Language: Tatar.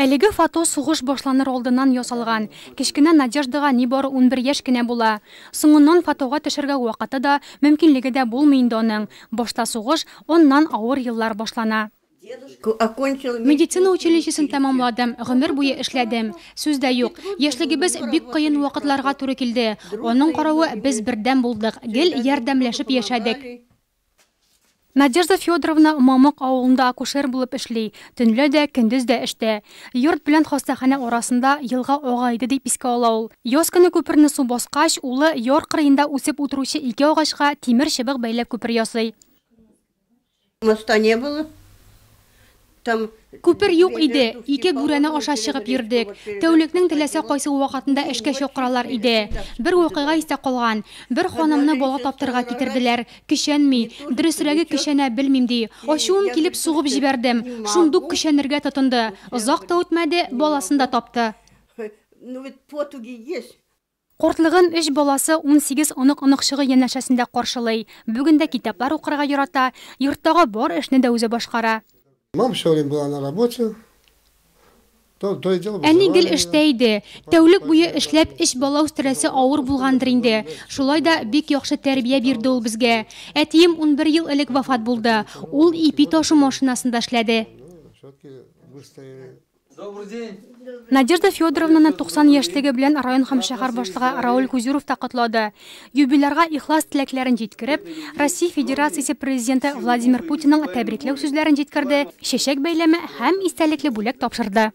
Әлеге фото сугыш башланыр алдыннан ясалган. Кечкенә Надеждага нибары 11 яшь кенә була. Соңыннан фотога төшәргә вакыты да, мөмкинлеге дә булмый инде аның. Башта сугыш, оннан авыр еллар башлана. Медицина училищесын тәмамладым, гомер буе эшләдем. Сүз дә юк. Яшьлегебез бик кыен вакытларга туры килде. Аның каравы без бердәм булдык, гел ярдәмләшеп яшәдек. Надежда Федоровна Мамык авылында акушер булып эшли. Төнлә дә, көндез дә эштә. Йорт белән хастахана арасында елга агайды дип искә ала ул. Яз көне күперне су баскач, улы яр кырыенда үсеп утыручы ике агачка тимер чыбык бәйләп күпер ясый. Моста не было. Күпер юк иде. Ике бүрәне аша чыгып йөрдек. Тәүлекнең теләсә кайсы вакытында эшкә чакыралар иде. Бер вакыйга истә калган. Бер ханымны бала таптырга китерделәр. Кишәнми, дөресрәге кишәнә белмим ди. Ачуым килеп сугып җибәрдем. Шундук кишәнергә тотынды. Озак та үтмәде, баласын да тапты. Кортлыгын 3 баласы 18 онык-оныкчыгы янәшәсендә каршылый. Бүген дә китаплар укырга ярата, йорттагы бар эшне дә үзе башкара. Мама все время была на работе. Әни гел эштә иде. Тәүлек буе эшләп, 3 бала үстерәсе авыр булгандыр инде. Шулай да бик яхшы тәрбия бирде ул безгә. Әтием 11 ел элек вафат булды. Ул ипи ташы машинасында эшләде. Надежда Федоровнаны 90 яшьлеге белән район һәм шәһәр башлыгы Рауль Кузюров та котлады. Юбилярга ихлас теләкләрен җиткереп, Россия Федерациясе президенты Владимир Путинның тәбрикләү сүзләрен җиткерде, чәчәк бәйләме һәм истәлекле бүләк тапшырды.